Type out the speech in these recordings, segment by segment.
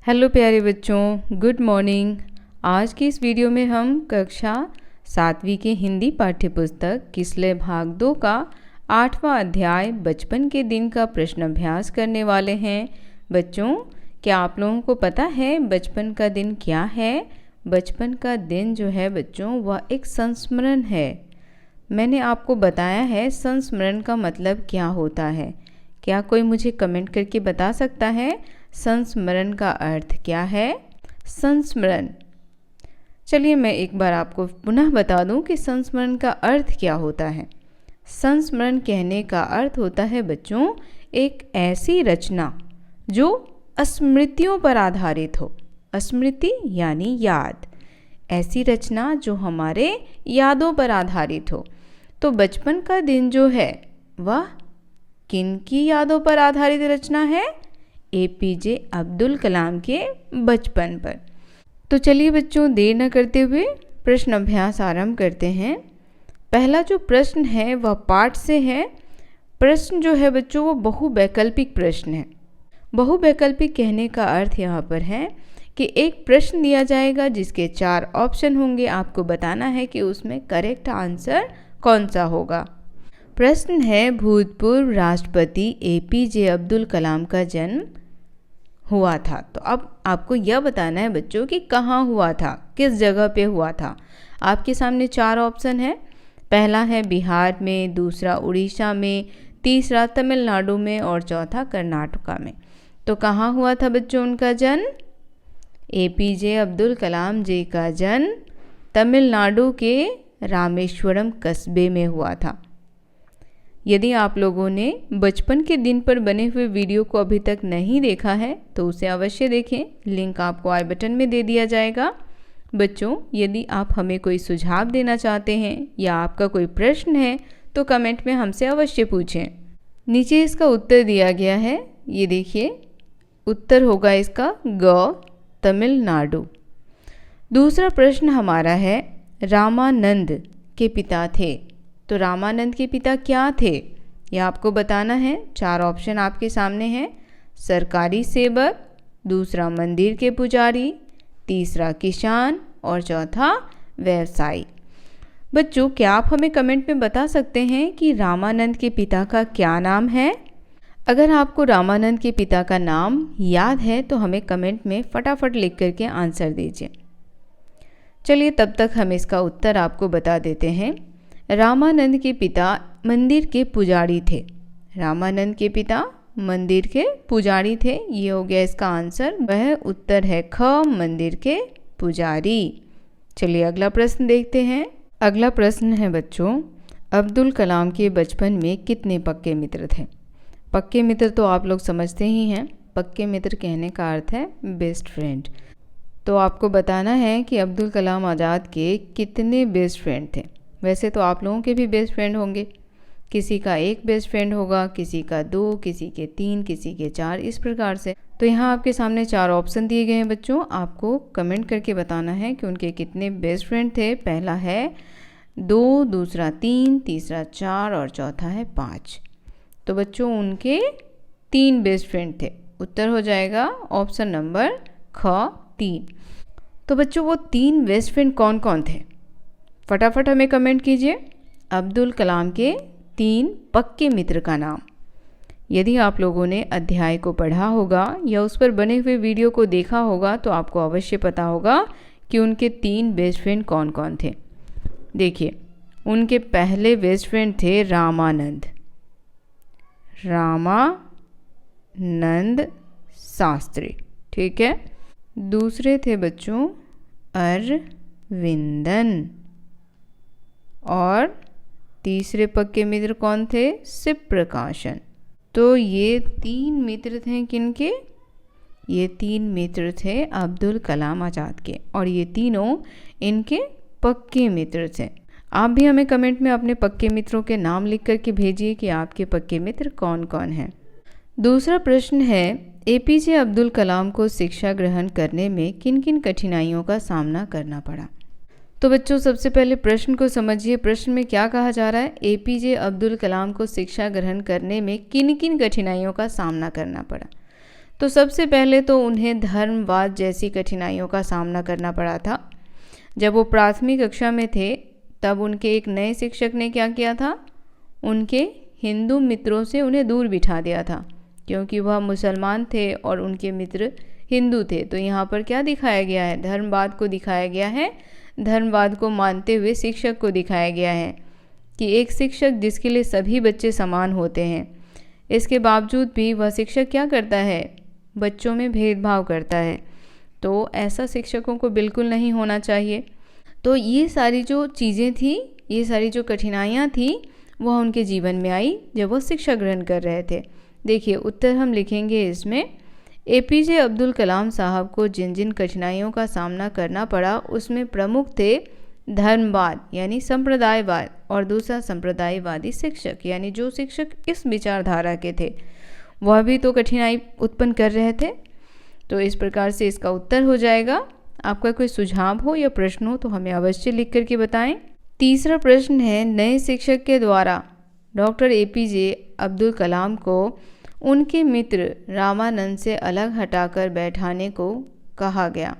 Hello प्यारे बच्चों, good morning. आज की इस वीडियो में हम कक्षा 7वीं के हिंदी पाठ्य पुस्तक किसले भाग 2 का 8वां अध्याय बचपन के दिन का प्रश्न अभ्यास करने वाले हैं। बच्चों, क्या आप लोगों को पता है बचपन का दिन क्या है? बचपन का दिन जो है बच्चों, वह एक संस्मरण है। मैंने आपको बताया है संस्मरण का मतलब क्या होता है। क्या कोई मुझे कमेंट करके बता सकता है संस्मरण का अर्थ क्या है? संस्मरण, चलिए मैं एक बार आपको पुनः बता दूं कि संस्मरण का अर्थ क्या होता है। संस्मरण कहने का अर्थ होता है बच्चों, एक ऐसी रचना जो स्मृतियों पर आधारित हो। स्मृति यानी याद, ऐसी रचना जो हमारे यादों पर आधारित हो। तो बचपन का दिन जो है वह किन की यादों पर आधारित रचना है? एपीजे अब्दुल कलाम के बचपन पर। तो चलिए बच्चों, देर न करते हुए प्रश्न अभ्यास आरंभ करते हैं। पहला जो प्रश्न है वह पाठ से है। प्रश्न जो है बच्चों वो बहुवैकल्पिक प्रश्न है। बहुवैकल्पिक कहने का अर्थ यहाँ पर है कि एक प्रश्न दिया जाएगा जिसके 4 ऑप्शन होंगे। आपको बताना है कि उसमें करेक्ट आंसर कौन सा होगा। प्रश्न है, भूतपूर्व राष्ट्रपति एपीजे अब्दुल कलाम का जन्म हुआ था। तो अब आपको यह बताना है बच्चों कि कहाँ हुआ था, किस जगह पे हुआ था। आपके सामने 4 ऑप्शन है। पहला है बिहार में, दूसरा उड़ीसा में, तीसरा तमिलनाडु में और चौथा कर्नाटका में। तो कहाँ हुआ था बच्चों उनका जन्म? एपीजे अब्दुल कलाम जी का जन्म तमिलनाडु के रामेश्वरम कस्बे में हुआ था। यदि आप लोगों ने बचपन के दिन पर बने हुए वीडियो को अभी तक नहीं देखा है तो उसे अवश्य देखें। लिंक आपको आई बटन में दे दिया जाएगा। बच्चों, यदि आप हमें कोई सुझाव देना चाहते हैं या आपका कोई प्रश्न है तो कमेंट में हमसे अवश्य पूछें। नीचे इसका उत्तर दिया गया है, ये देखिए। उत्तर होगा इसका ग, तमिलनाडु। दूसरा प्रश्न हमारा है, रामानंद के पिता थे। तो रामानंद के पिता क्या थे, यह आपको बताना है। 4 ऑप्शन आपके सामने हैं। सरकारी सेवक, दूसरा मंदिर के पुजारी, तीसरा किसान और चौथा व्यवसायी। बच्चों, क्या आप हमें कमेंट में बता सकते हैं कि रामानंद के पिता का क्या नाम है? अगर आपको रामानंद के पिता का नाम याद है तो हमें कमेंट में फटाफट लिख करके आंसर दीजिए। चलिए तब तक हम इसका उत्तर आपको बता देते हैं। रामानंद के पिता मंदिर के पुजारी थे। रामानंद के पिता मंदिर के पुजारी थे। ये हो गया इसका आंसर। वह उत्तर है ख, मंदिर के पुजारी। चलिए अगला प्रश्न देखते हैं। अगला प्रश्न है बच्चों, अब्दुल कलाम के बचपन में कितने पक्के मित्र थे? पक्के मित्र तो आप लोग समझते ही हैं। पक्के मित्र कहने का अर्थ है बेस्ट फ्रेंड। तो आपको बताना है कि अब्दुल कलाम आज़ाद के कितने बेस्ट फ्रेंड थे। वैसे तो आप लोगों के भी बेस्ट फ्रेंड होंगे। किसी का एक बेस्ट फ्रेंड होगा, किसी का 2, किसी के 3, किसी के 4, इस प्रकार से। तो यहाँ आपके सामने 4 ऑप्शन दिए गए हैं बच्चों। आपको कमेंट करके बताना है कि उनके कितने बेस्ट फ्रेंड थे। पहला है 2, दूसरा 3, तीसरा 4 और चौथा है 5। तो बच्चों उनके 3 बेस्ट फ्रेंड थे। उत्तर हो जाएगा ऑप्शन नंबर ख, 3। तो बच्चों वो 3 बेस्ट फ्रेंड कौन कौन थे? फटाफट हमें कमेंट कीजिए अब्दुल कलाम के 3 पक्के मित्र का नाम। यदि आप लोगों ने अध्याय को पढ़ा होगा या उस पर बने हुए वीडियो को देखा होगा तो आपको अवश्य पता होगा कि उनके 3 बेस्ट फ्रेंड कौन कौन थे। देखिए, उनके पहले बेस्ट फ्रेंड थे रामानंद शास्त्री, ठीक है। दूसरे थे बच्चों अरविंदन और तीसरे पक्के मित्र कौन थे? शिव प्रकाशन। तो ये 3 मित्र थे किनके? ये 3 मित्र थे अब्दुल कलाम आज़ाद के और ये तीनों इनके पक्के मित्र थे। आप भी हमें कमेंट में अपने पक्के मित्रों के नाम लिख करके भेजिए कि आपके पक्के मित्र कौन कौन हैं। दूसरा प्रश्न है, एपीजे अब्दुल कलाम को शिक्षा ग्रहण करने में किन किन कठिनाइयों का सामना करना पड़ा? तो बच्चों सबसे पहले प्रश्न को समझिए। प्रश्न में क्या कहा जा रहा है? एपीजे अब्दुल कलाम को शिक्षा ग्रहण करने में किन किन कठिनाइयों का सामना करना पड़ा। तो सबसे पहले तो उन्हें धर्मवाद जैसी कठिनाइयों का सामना करना पड़ा था। जब वो प्राथमिक कक्षा में थे तब उनके एक नए शिक्षक ने क्या किया था, उनके हिंदू मित्रों से उन्हें दूर बिठा दिया था, क्योंकि वह मुसलमान थे और उनके मित्र हिंदू थे। तो यहाँ पर क्या दिखाया गया है, धर्मवाद को दिखाया गया है। धर्मवाद को मानते हुए शिक्षक को दिखाया गया है कि एक शिक्षक जिसके लिए सभी बच्चे समान होते हैं, इसके बावजूद भी वह शिक्षक क्या करता है, बच्चों में भेदभाव करता है। तो ऐसा शिक्षकों को बिल्कुल नहीं होना चाहिए। तो ये सारी जो चीज़ें थी, ये सारी जो कठिनाइयाँ थी, वह उनके जीवन में आई जब वो शिक्षा ग्रहण कर रहे थे। देखिए उत्तर हम लिखेंगे इसमें, एपीजे अब्दुल कलाम साहब को जिन जिन कठिनाइयों का सामना करना पड़ा उसमें प्रमुख थे धर्मवाद यानी संप्रदायवाद और दूसरा संप्रदायवादी शिक्षक, यानी जो शिक्षक इस विचारधारा के थे वह भी तो कठिनाई उत्पन्न कर रहे थे। तो इस प्रकार से इसका उत्तर हो जाएगा। आपका कोई सुझाव हो या प्रश्न हो तो हमें अवश्य लिख करके बताएं। तीसरा प्रश्न है, नए शिक्षक के द्वारा डॉक्टर एपीजे अब्दुल कलाम को उनके मित्र रामानंद से अलग हटाकर बैठाने को कहा गया।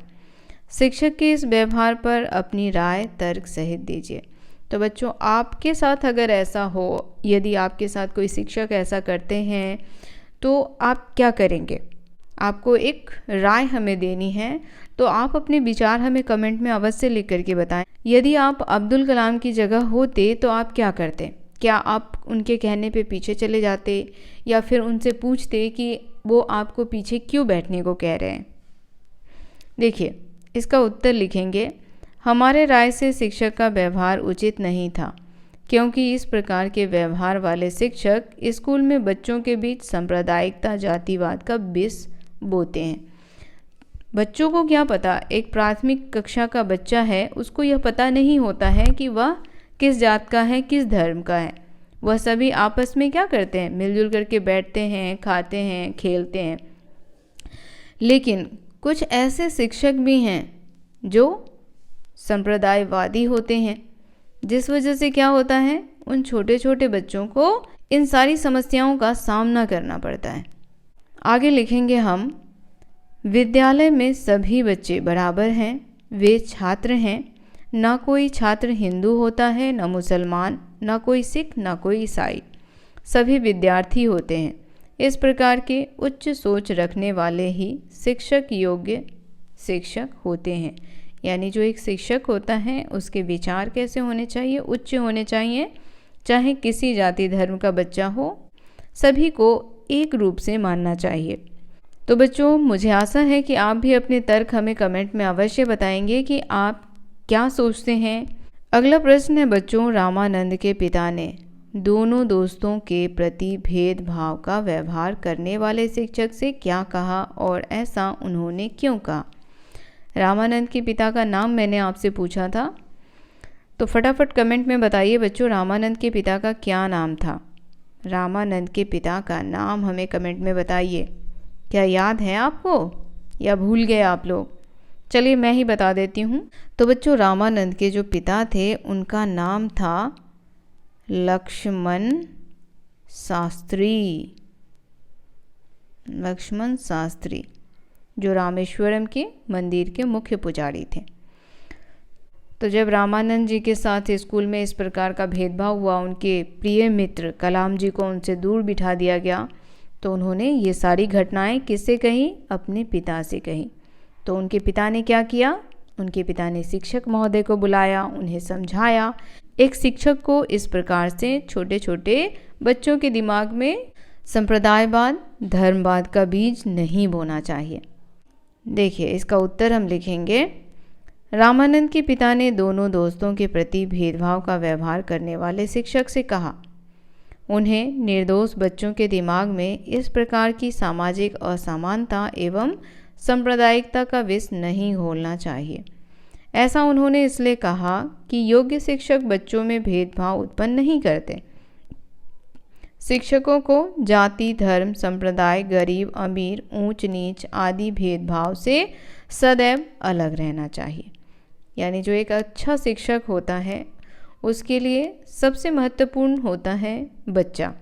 शिक्षक के इस व्यवहार पर अपनी राय तर्क सहित दीजिए। तो बच्चों आपके साथ अगर ऐसा हो, यदि आपके साथ कोई शिक्षक ऐसा करते हैं तो आप क्या करेंगे, आपको एक राय हमें देनी है। तो आप अपने विचार हमें कमेंट में अवश्य लिख करके बताएं। यदि आप अब्दुल कलाम की जगह होते तो आप क्या करते? क्या आप उनके कहने पे पीछे चले जाते या फिर उनसे पूछते कि वो आपको पीछे क्यों बैठने को कह रहे हैं? देखिए इसका उत्तर लिखेंगे, हमारे राय से शिक्षक का व्यवहार उचित नहीं था, क्योंकि इस प्रकार के व्यवहार वाले शिक्षक स्कूल में बच्चों के बीच सांप्रदायिकता जातिवाद का विष बोते हैं। बच्चों को क्या पता, एक प्राथमिक कक्षा का बच्चा है, उसको यह पता नहीं होता है कि वह किस जात का है, किस धर्म का है। वह सभी आपस में क्या करते हैं, मिलजुल करके बैठते हैं, खाते हैं, खेलते हैं। लेकिन कुछ ऐसे शिक्षक भी हैं जो संप्रदायवादी होते हैं, जिस वजह से क्या होता है, उन छोटे छोटे बच्चों को इन सारी समस्याओं का सामना करना पड़ता है। आगे लिखेंगे हम, विद्यालय में सभी बच्चे बराबर हैं, वे छात्र हैं, ना कोई छात्र हिंदू होता है, ना मुसलमान, ना कोई सिख, ना कोई ईसाई, सभी विद्यार्थी होते हैं। इस प्रकार के उच्च सोच रखने वाले ही शिक्षक योग्य शिक्षक होते हैं। यानी जो एक शिक्षक होता है उसके विचार कैसे होने चाहिए, उच्च होने चाहिए, चाहे किसी जाति धर्म का बच्चा हो, सभी को एक रूप से मानना चाहिए। तो बच्चों मुझे आशा है कि आप भी अपने तर्क हमें कमेंट में अवश्य बताएंगे कि आप क्या सोचते हैं। अगला प्रश्न है बच्चों, रामानंद के पिता ने दोनों दोस्तों के प्रति भेदभाव का व्यवहार करने वाले शिक्षक से क्या कहा और ऐसा उन्होंने क्यों कहा? रामानंद के पिता का नाम मैंने आपसे पूछा था, तो फटाफट कमेंट में बताइए बच्चों, रामानंद के पिता का क्या नाम था? रामानंद के पिता का नाम हमें कमेंट में बताइए। क्या याद है आपको या भूल गए आप लोग? चलिए मैं ही बता देती हूँ। तो बच्चों रामानंद के जो पिता थे उनका नाम था लक्ष्मण शास्त्री। लक्ष्मण शास्त्री जो रामेश्वरम के मंदिर के मुख्य पुजारी थे। तो जब रामानंद जी के साथ स्कूल में इस प्रकार का भेदभाव हुआ, उनके प्रिय मित्र कलाम जी को उनसे दूर बिठा दिया गया, तो उन्होंने ये सारी घटनाएं किससे कही? अपने पिता से कही। तो उनके पिता ने क्या किया? उनके पिता ने शिक्षक महोदय को बुलाया, उन्हें समझाया। एक शिक्षक को इस प्रकार से छोटे छोटे बच्चों के दिमाग में संप्रदायवाद, धर्मवाद का बीज नहीं बोना चाहिए। देखिए इसका उत्तर हम लिखेंगे, रामानंद के पिता ने दोनों दोस्तों के प्रति भेदभाव का व्यवहार करने वाले शिक्षक से कहा, उन्हें निर्दोष बच्चों के दिमाग में इस प्रकार की सामाजिक असमानता एवं सांप्रदायिकता का विष नहीं घोलना चाहिए। ऐसा उन्होंने इसलिए कहा कि योग्य शिक्षक बच्चों में भेदभाव उत्पन्न नहीं करते। शिक्षकों को जाति, धर्म, संप्रदाय, गरीब, अमीर, ऊंच नीच आदि भेदभाव से सदैव अलग रहना चाहिए। यानी जो एक अच्छा शिक्षक होता है उसके लिए सबसे महत्वपूर्ण होता है बच्चा,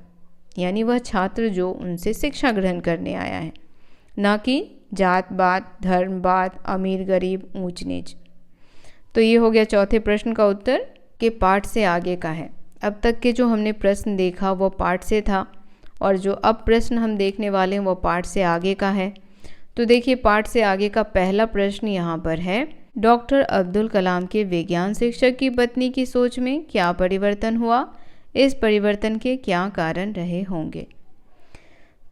यानी वह छात्र जो उनसे शिक्षा ग्रहण करने आया है, ना कि जात बात, धर्म बात, अमीर गरीब, ऊंच नीच। तो ये हो गया चौथे प्रश्न का उत्तर कि पाठ से आगे का है। अब तक के जो हमने प्रश्न देखा वो पाठ से था और जो अब प्रश्न हम देखने वाले हैं वो पाठ से आगे का है। तो देखिए पाठ से आगे का पहला प्रश्न यहाँ पर है, डॉक्टर अब्दुल कलाम के विज्ञान शिक्षक की पत्नी की सोच में क्या परिवर्तन हुआ? इस परिवर्तन के क्या कारण रहे होंगे?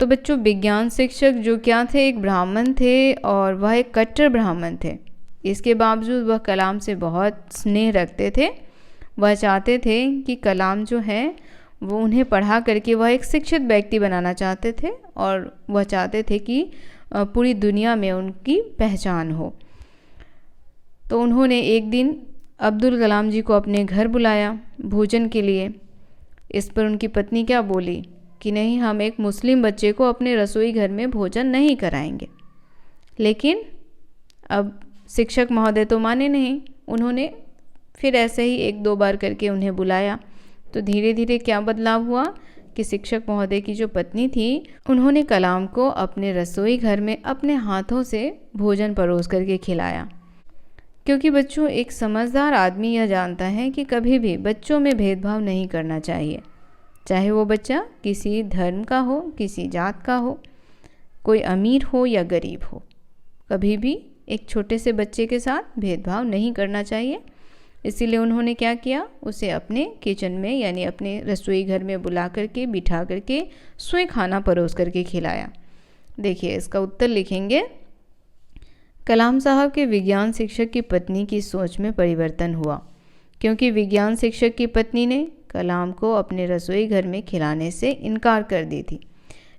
तो बच्चों विज्ञान शिक्षक जो क्या थे, एक ब्राह्मण थे और वह एक कट्टर ब्राह्मण थे। इसके बावजूद वह कलाम से बहुत स्नेह रखते थे। वह चाहते थे कि कलाम जो है वो उन्हें पढ़ा करके वह एक शिक्षित व्यक्ति बनाना चाहते थे और वह चाहते थे कि पूरी दुनिया में उनकी पहचान हो। तो उन्होंने एक दिन अब्दुल कलाम जी को अपने घर बुलाया भोजन के लिए। इस पर उनकी पत्नी क्या बोली कि नहीं, हम एक मुस्लिम बच्चे को अपने रसोई घर में भोजन नहीं कराएंगे। लेकिन अब शिक्षक महोदय तो माने नहीं। उन्होंने फिर ऐसे ही 1-2 बार करके उन्हें बुलाया। तो धीरे धीरे क्या बदलाव हुआ कि शिक्षक महोदय की जो पत्नी थी उन्होंने कलाम को अपने रसोई घर में अपने हाथों से भोजन परोस करके खिलाया। क्योंकि बच्चों एक समझदार आदमी यह जानता है कि कभी भी बच्चों में भेदभाव नहीं करना चाहिए, चाहे वो बच्चा किसी धर्म का हो, किसी जात का हो, कोई अमीर हो या गरीब हो। कभी भी एक छोटे से बच्चे के साथ भेदभाव नहीं करना चाहिए। इसीलिए उन्होंने क्या किया, उसे अपने किचन में यानी अपने रसोई घर में बुला करके बिठा करके स्वयं खाना परोस करके खिलाया। देखिए इसका उत्तर लिखेंगे, कलाम साहब के विज्ञान शिक्षक की पत्नी की सोच में परिवर्तन हुआ क्योंकि विज्ञान शिक्षक की पत्नी ने कलाम को अपने रसोई घर में खिलाने से इनकार कर दी थी।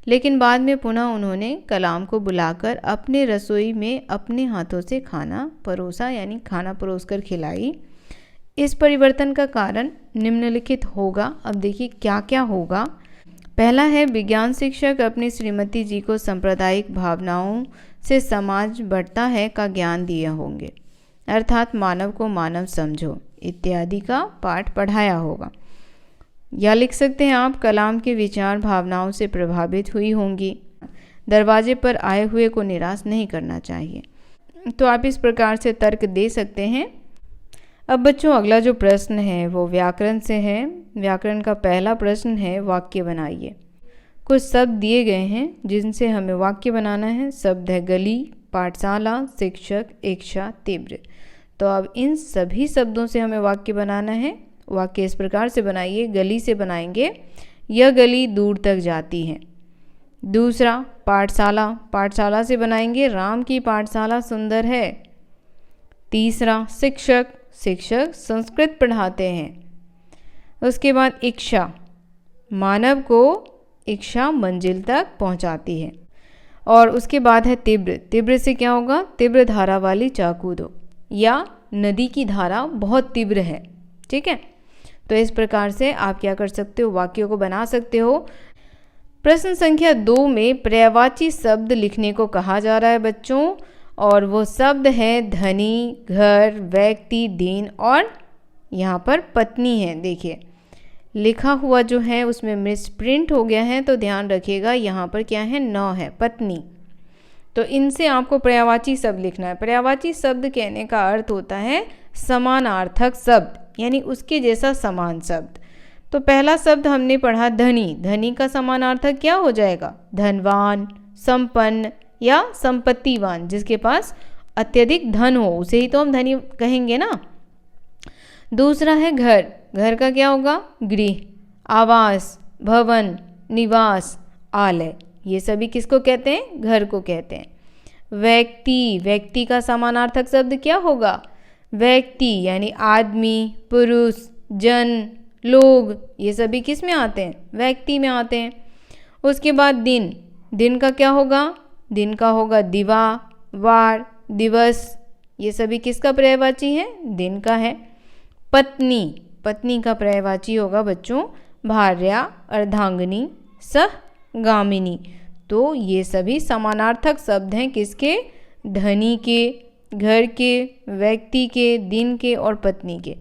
लेकिन बाद में पुनः उन्होंने कलाम को बुलाकर अपने रसोई में अपने हाथों से खाना परोसा यानी खाना परोसकर खिलाई। इस परिवर्तन का कारण निम्नलिखित होगा। अब देखिए क्या क्या होगा। पहला है, विज्ञान शिक्षक अपनी श्रीमती जी को सांप्रदायिक भावनाओं से समाज बढ़ता है का ज्ञान दिए होंगे, अर्थात मानव को मानव समझो इत्यादि का पाठ पढ़ाया होगा। या लिख सकते हैं आप, कलाम के विचार भावनाओं से प्रभावित हुई होंगी। दरवाजे पर आए हुए को निराश नहीं करना चाहिए। तो आप इस प्रकार से तर्क दे सकते हैं। अब बच्चों अगला जो प्रश्न है वो व्याकरण से है। व्याकरण का पहला प्रश्न है, वाक्य बनाइए। कुछ शब्द दिए गए हैं जिनसे हमें वाक्य बनाना है। शब्द है गली, पाठशाला, शिक्षक, इच्छा, तीव्र। तो अब इन सभी शब्दों से हमें वाक्य बनाना है। वाक्य इस प्रकार से बनाइए। गली से बनाएंगे, यह गली दूर तक जाती है। दूसरा पाठशाला, पाठशाला से बनाएंगे, राम की पाठशाला सुंदर है। तीसरा शिक्षक, शिक्षक संस्कृत पढ़ाते हैं। उसके बाद इच्छा, मानव को इच्छा मंजिल तक पहुंचाती है। और उसके बाद है तीव्र, तीव्र से क्या होगा, तीव्र धारा वाली चाकू दो, या नदी की धारा बहुत तीव्र है। ठीक है, तो इस प्रकार से आप क्या कर सकते हो, वाक्यों को बना सकते हो। प्रश्न संख्या 2 में पर्यायवाची शब्द लिखने को कहा जा रहा है बच्चों, और वो शब्द है धनी, घर, व्यक्ति, दिन और यहाँ पर पत्नी है। देखिए लिखा हुआ जो है उसमें मिसप्रिंट हो गया है, तो ध्यान रखिएगा यहाँ पर क्या है, न है, पत्नी। तो इनसे आपको पर्यायवाची शब्द लिखना है। पर्यायवाची शब्द कहने का अर्थ होता है समानार्थक शब्द, यानी उसके जैसा समान शब्द। तो पहला शब्द हमने पढ़ा धनी, धनी का समानार्थक क्या हो जाएगा, धनवान, संपन्न या संपत्तिवान, जिसके पास अत्यधिक धन हो उसे ही तो हम धनी कहेंगे ना। दूसरा है घर, घर का क्या होगा, गृह, आवास, भवन, निवास, आलय, ये सभी किसको कहते हैं, घर को कहते हैं। व्यक्ति, व्यक्ति का समानार्थक शब्द क्या होगा, व्यक्ति यानी आदमी, पुरुष, जन, लोग, ये सभी किस में आते हैं, व्यक्ति में आते हैं। उसके बाद दिन, दिन का क्या होगा, दिन का होगा दिवा, वार, दिवस, ये सभी किसका पर्यायवाची है, दिन का है। पत्नी, पत्नी का पर्यायवाची होगा बच्चों भार्या, अर्धांगिनी, सहगामिनी। तो ये सभी समानार्थक शब्द हैं किसके, धनी के, घर के, व्यक्ति के, दिन के और पत्नी के।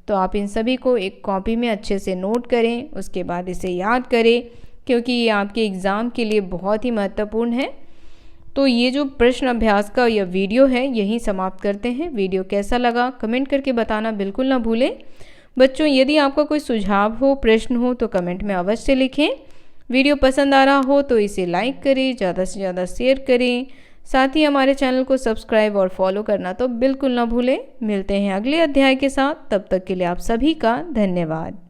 तो आप इन सभी को एक कॉपी में अच्छे से नोट करें, उसके बाद इसे याद करें, क्योंकि ये आपके एग्ज़ाम के लिए बहुत ही महत्वपूर्ण है। तो ये जो प्रश्न अभ्यास का यह वीडियो है यहीं समाप्त करते हैं। वीडियो कैसा लगा कमेंट करके बताना बिल्कुल ना भूलें। बच्चों, यदि आपका कोई सुझाव हो, प्रश्न हो तो कमेंट में अवश्य लिखें। वीडियो पसंद आ रहा हो तो इसे लाइक करें, ज़्यादा से ज़्यादा शेयर करें। साथ ही हमारे चैनल को सब्सक्राइब और फॉलो करना तो बिल्कुल ना भूलें। मिलते हैं अगले अध्याय के साथ, तब तक के लिए आप सभी का धन्यवाद।